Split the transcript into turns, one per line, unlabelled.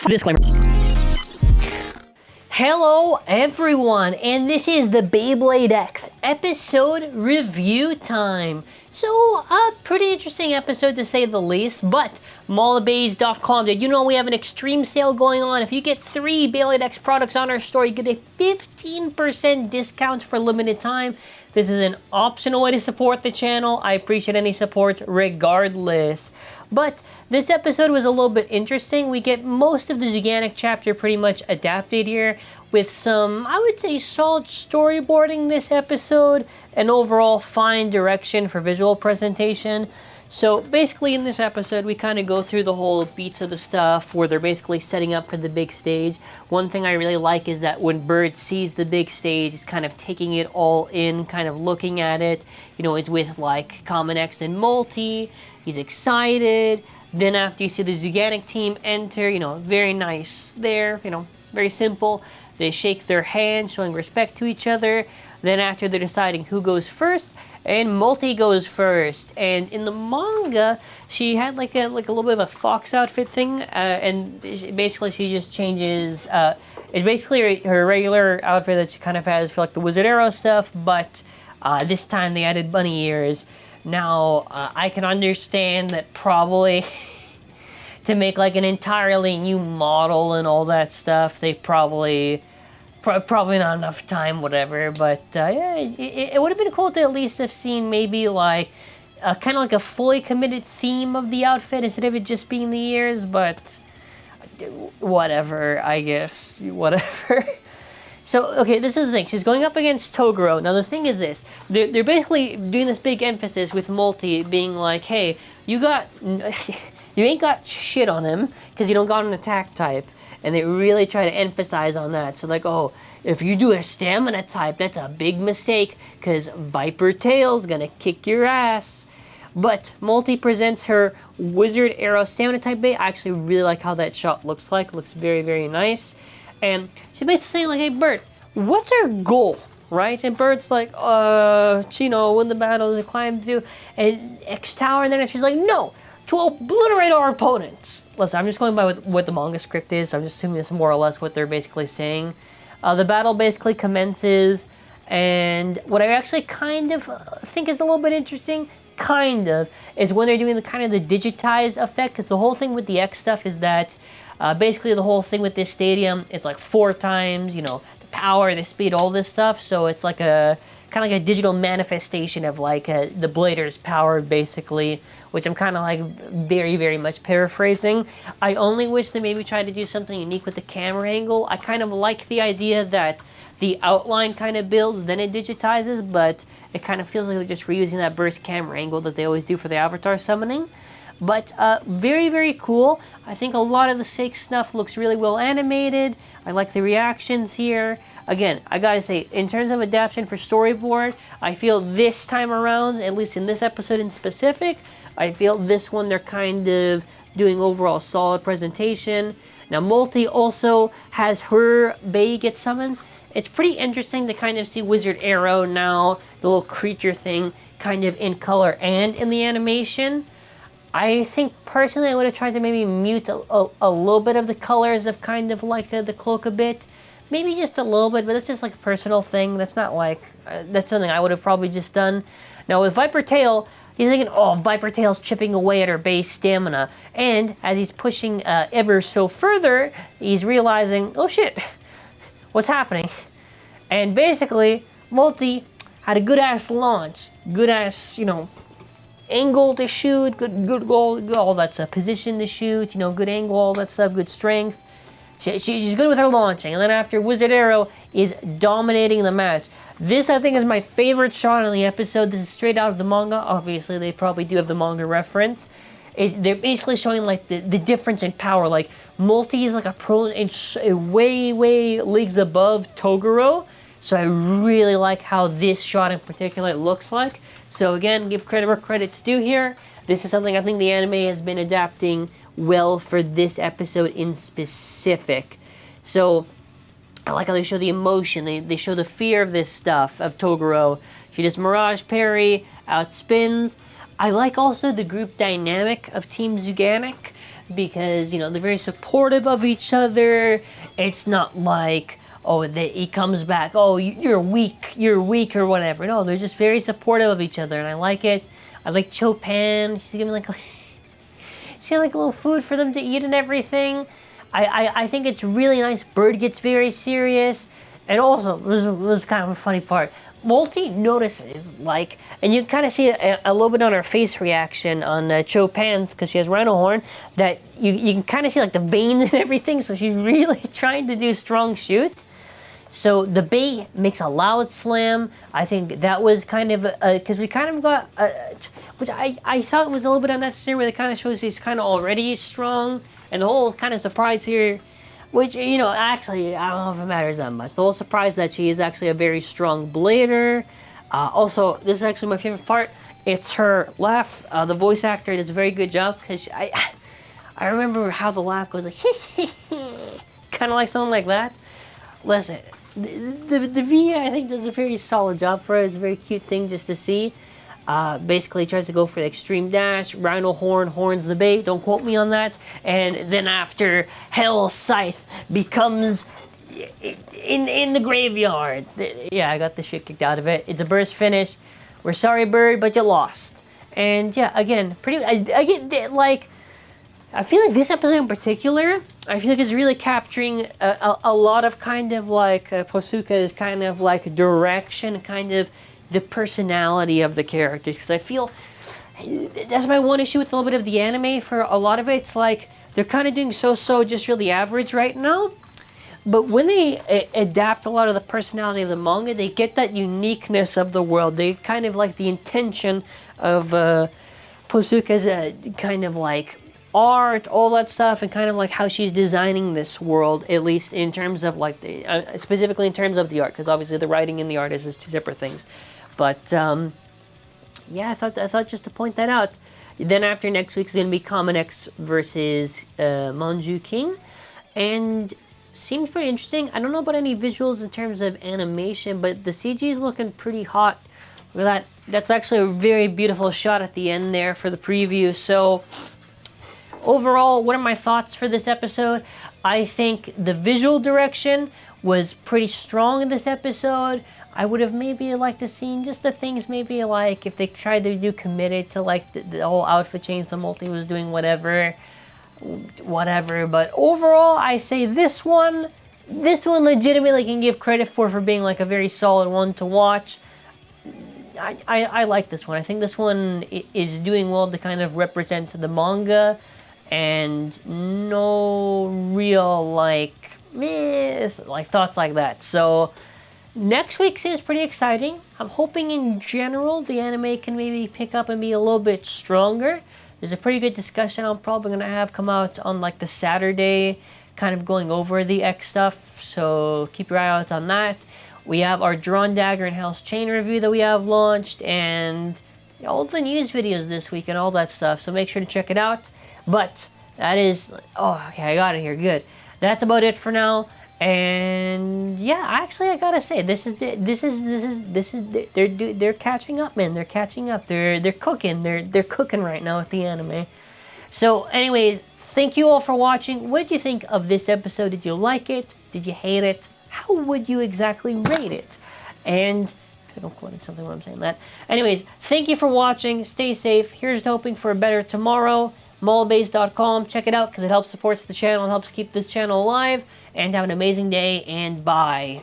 Disclaimer. Hello everyone, and this is the Beyblade X episode review time. So, a pretty interesting episode to say the least, but mallofbays.com, did you know we have an extreme sale going on? If you get 3 Beyblade X products on our store, you get a 15% discount for limited time. This is an optional way to support the channel. I appreciate any support regardless. But this episode was a little bit interesting. We get most of the Zooganic chapter pretty much adapted here with some, I would say, solid storyboarding this episode and overall fine direction for visual presentation. So basically in this episode, we kind of go through the whole beats of the stuff where they're basically setting up for the big stage. One thing I really like is that when Bird sees the big stage, he's kind of taking it all in, kind of looking at it. You know, it's with like Common X and Multi. He's excited. Then after you see the Zooganic team enter, you know, very nice there, you know, very simple. They shake their hand, showing respect to each other. Then after they're deciding who goes first, and Multi goes first. And in the manga, she had like a little bit of a fox outfit thing, and basically she just changes. It's basically her regular outfit that she kind of has for like the Wizard Arrow stuff, but this time they added bunny ears. Now I can understand that probably to make like an entirely new model and all that stuff, they probably not enough time, whatever, but yeah, it would have been cool to at least have seen maybe like kind of like a fully committed theme of the outfit instead of it just being the ears, but whatever, I guess, whatever. So, okay, this is the thing. She's going up against Toguro. Now, the thing is this. They're basically doing this big emphasis with Multi being like, hey, you ain't got shit on him because you don't got an attack type. And they really try to emphasize on that. So like, oh, if you do a stamina type, that's a big mistake because Viper Tail's gonna kick your ass. But Multi presents her Wizard Arrow stamina type bait. I actually really like how that shot looks like. It looks very, very nice. And she's basically saying like, hey, Bert, what's our goal, right? And Bert's like, you know, win the battle, to climb through and X Tower. And then she's like, no, to obliterate our opponents. Listen, I'm just going by what the manga script is, so I'm just assuming this is more or less what they're basically saying. The battle basically commences, and what I actually kind of think is a little bit interesting, is when they're doing the kind of the digitize effect, because the whole thing with the X stuff is that basically the whole thing with this stadium, it's like 4 times, you know, the power, the speed, all this stuff, so it's like a kind of like a digital manifestation of like the Blader's power, basically, which I'm kind of like very, very much paraphrasing. I only wish they maybe tried to do something unique with the camera angle. I kind of like the idea that the outline kind of builds, then it digitizes, but it kind of feels like they're just reusing that burst camera angle that they always do for the Avatar summoning. But very, very cool. I think a lot of the Sake stuff looks really well animated. I like the reactions here. Again, I gotta say, in terms of adaptation for storyboard, I feel this time around, at least in this episode in specific, I feel this one they're kind of doing overall solid presentation. Now, Multi also has her Bay get summoned. It's pretty interesting to kind of see Wizard Arrow now, the little creature thing, kind of in color and in the animation. I think personally I would have tried to maybe mute a little bit of the colors of kind of like the cloak a bit. Maybe just a little bit, but that's just like a personal thing. That's not like, that's something I would have probably just done. Now with Viper Tail, he's thinking, oh, Viper Tail's chipping away at her base stamina. And as he's pushing ever so further, he's realizing, oh shit, what's happening? And basically, Multi had a good-ass launch. Good-ass, you know, angle to shoot, good goal, all that stuff. Position to shoot, you know, good angle, all that stuff, good strength. She's good with her launching, and then after Wizard Arrow is dominating the match. This, I think, is my favorite shot in the episode. This is straight out of the manga. Obviously, they probably do have the manga reference. They're basically showing, like, the difference in power. Like, Multi is, like, a pro, and way leagues above Toguro. So I really like how this shot in particular looks like. So, again, give credit where credit's due here. This is something I think the anime has been adapting well for this episode in specific. So I like how they show the emotion, they show the fear of this stuff, of Toguro. She does Mirage Parry, outspins. I like also the group dynamic of Team Zooganic. because, you know, they're very supportive of each other. It's not like, oh, he comes back, oh, you're weak or whatever. No, they're just very supportive of each other, and I like it. I like Chopin. She's giving like she's got like a little food for them to eat and everything. I think it's really nice. Bird gets very serious, and also this was kind of a funny part. Multi notices, like, and you kind of see a little bit on her face reaction on Chopin's, because she has rhino horn, that you can kind of see like the veins and everything, so she's really trying to do strong shoot. So the bait makes a loud slam. I think that was kind of, because we kind of got, which I thought was a little bit unnecessary, where it kind of shows he's kind of already strong, and the whole kind of surprise here, which, you know, actually, I don't know if it matters that much. The whole surprise that she is actually a very strong blader. Also, this is actually my favorite part. It's her laugh. The voice actor does a very good job, because I remember how the laugh goes, like, kind of like something like that. Listen, the VA, I think, does a very solid job for it. It's a very cute thing just to see. Basically tries to go for the extreme dash, rhino horn, horns the bait, don't quote me on that, and then after Hell Scythe becomes in the graveyard. Yeah, I got the shit kicked out of it. It's a burst finish. We're sorry, Bird, but you lost. And yeah, again, I get, like, I feel like this episode in particular, I feel like it's really capturing a lot of kind of like Posuka's kind of like direction, kind of the personality of the characters, because I feel that's my one issue with a little bit of the anime. For a lot of it, it's like they're kind of doing so just really average right now, but when they adapt a lot of the personality of the manga, they get that uniqueness of the world. They kind of like the intention of Posuka's kind of like art, all that stuff, and kind of like how she's designing this world, at least in terms of like the specifically in terms of the art, because obviously the writing and the art is two separate things. But yeah, I thought just to point that out. Then after next week is going to be Common X versus Manju King, and seems pretty interesting. I don't know about any visuals in terms of animation, but the CG is looking pretty hot. Look at that. That's actually a very beautiful shot at the end there for the preview. So overall, what are my thoughts for this episode? I think the visual direction was pretty strong in this episode. I would have maybe liked to see just the things, maybe like if they tried to do committed to like the whole outfit change, the multi was doing whatever. But overall, I say this one legitimately can give credit for being like a very solid one to watch. I like this one. I think this one is doing well to kind of represent the manga, and no real like thoughts like that. So next week seems pretty exciting. I'm hoping in general the anime can maybe pick up and be a little bit stronger. There's a pretty good discussion I'm probably going to have come out on like the Saturday, kind of going over the X stuff, so keep your eye out on that. We have our Drawn Dagger and Hell's Chain review that we have launched, and all the news videos this week and all that stuff, so make sure to check it out. But that is, oh, okay, I got it here, good. That's about it for now. And yeah, actually, I gotta say, they're catching up, man. They're catching up. They're cooking. They're cooking right now with the anime. So, anyways, thank you all for watching. What did you think of this episode? Did you like it? Did you hate it? How would you exactly rate it? And I don't quote something when I'm saying that. Anyways, thank you for watching. Stay safe. Here's to hoping for a better tomorrow. Mallbase.com. Check it out because it helps supports the channel and helps keep this channel alive. And have an amazing day, and bye.